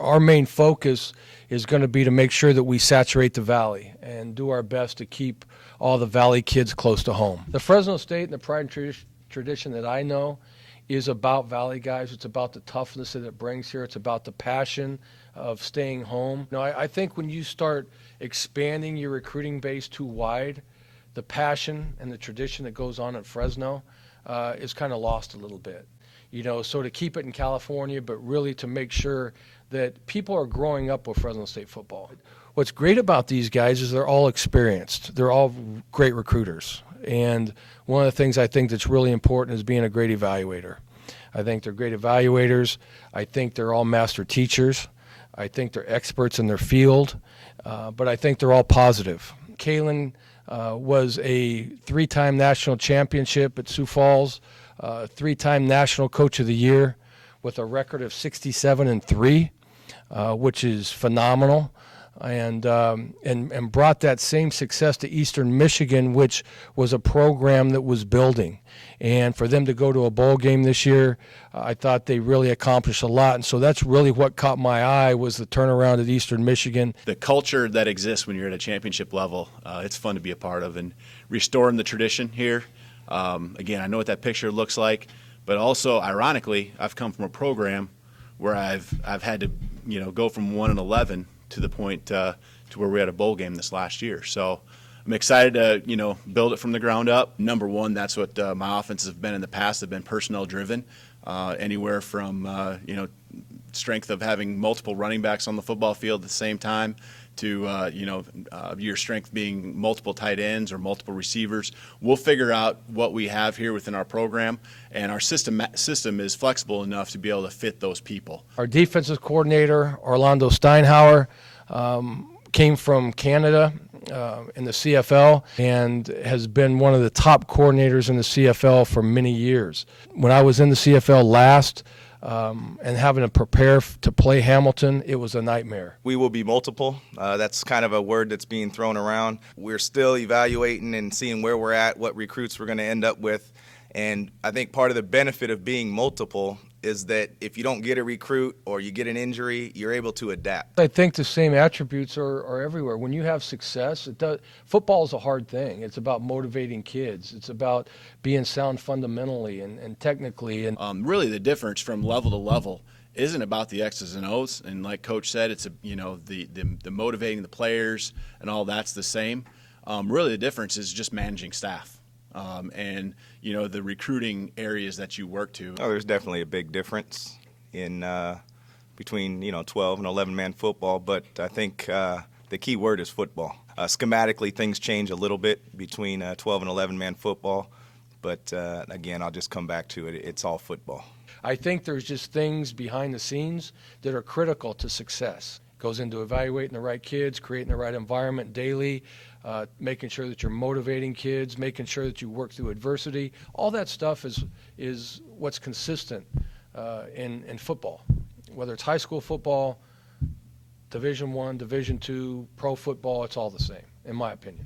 our main focus is going to be to make sure that we saturate the Valley and do our best to keep all the Valley kids close to home. The Fresno State and the pride and tradition that I know is about Valley guys. It's about the toughness that it brings here. It's about the passion of staying home. I think when you start expanding your recruiting base too wide, the passion and the tradition that goes on at Fresno is kind of lost a little bit. So to keep it in California, but really to make sure that people are growing up with Fresno State football. What's great about these guys is they're all experienced. They're all great recruiters. And one of the things I think that's really important is being a great evaluator. I think they're great evaluators. I think they're all master teachers. I think they're experts in their field. But I think they're all positive. Kalen was a 3-time national championship at Sioux Falls, 3-time National Coach of the Year with a record of 67-3, which is phenomenal, and brought that same success to Eastern Michigan, which was a program that was building. And for them to go to a bowl game this year, I thought they really accomplished a lot. And so that's really what caught my eye, was the turnaround at Eastern Michigan. The culture that exists when you're at a championship level, it's fun to be a part of, and restoring the tradition here. Again, I know what that picture looks like, but also, ironically, I've come from a program where I've had to, go from 1-11 to the point to where we had a bowl game this last year. So I'm excited to, build it from the ground up. Number one, that's what my offenses have been in the past. They've been personnel driven, anywhere from, strength of having multiple running backs on the football field at the same time to, your strength being multiple tight ends or multiple receivers. We'll figure out what we have here within our program, and our system is flexible enough to be able to fit those people. Our defensive coordinator, Orlondo Steinauer, came from Canada in the CFL and has been one of the top coordinators in the CFL for many years. When I was in the CFL last, and having to prepare to play Hamilton, it was a nightmare. We will be multiple. That's kind of a word that's being thrown around. We're still evaluating and seeing where we're at, what recruits we're going to end up with. And I think part of the benefit of being multiple is that if you don't get a recruit or you get an injury, you're able to adapt. I think the same attributes are everywhere. When you have success, football is a hard thing. It's about motivating kids. It's about being sound fundamentally and technically. And really the difference from level to level isn't about the X's and O's. And like Coach said, it's the motivating the players and all that's the same. Really the difference is just managing staff. And the recruiting areas that you work to. Oh, there's definitely a big difference in between 12 and 11-man football, but I think the key word is football. Schematically, things change a little bit between 12 and 11-man football, but again, I'll just come back to it. It's all football. I think there's just things behind the scenes that are critical to success. It goes into evaluating the right kids, creating the right environment daily, making sure that you're motivating kids, making sure that you work through adversity. All that stuff is what's consistent in football, whether it's high school football, Division I, Division II, pro football. It's all the same, in my opinion.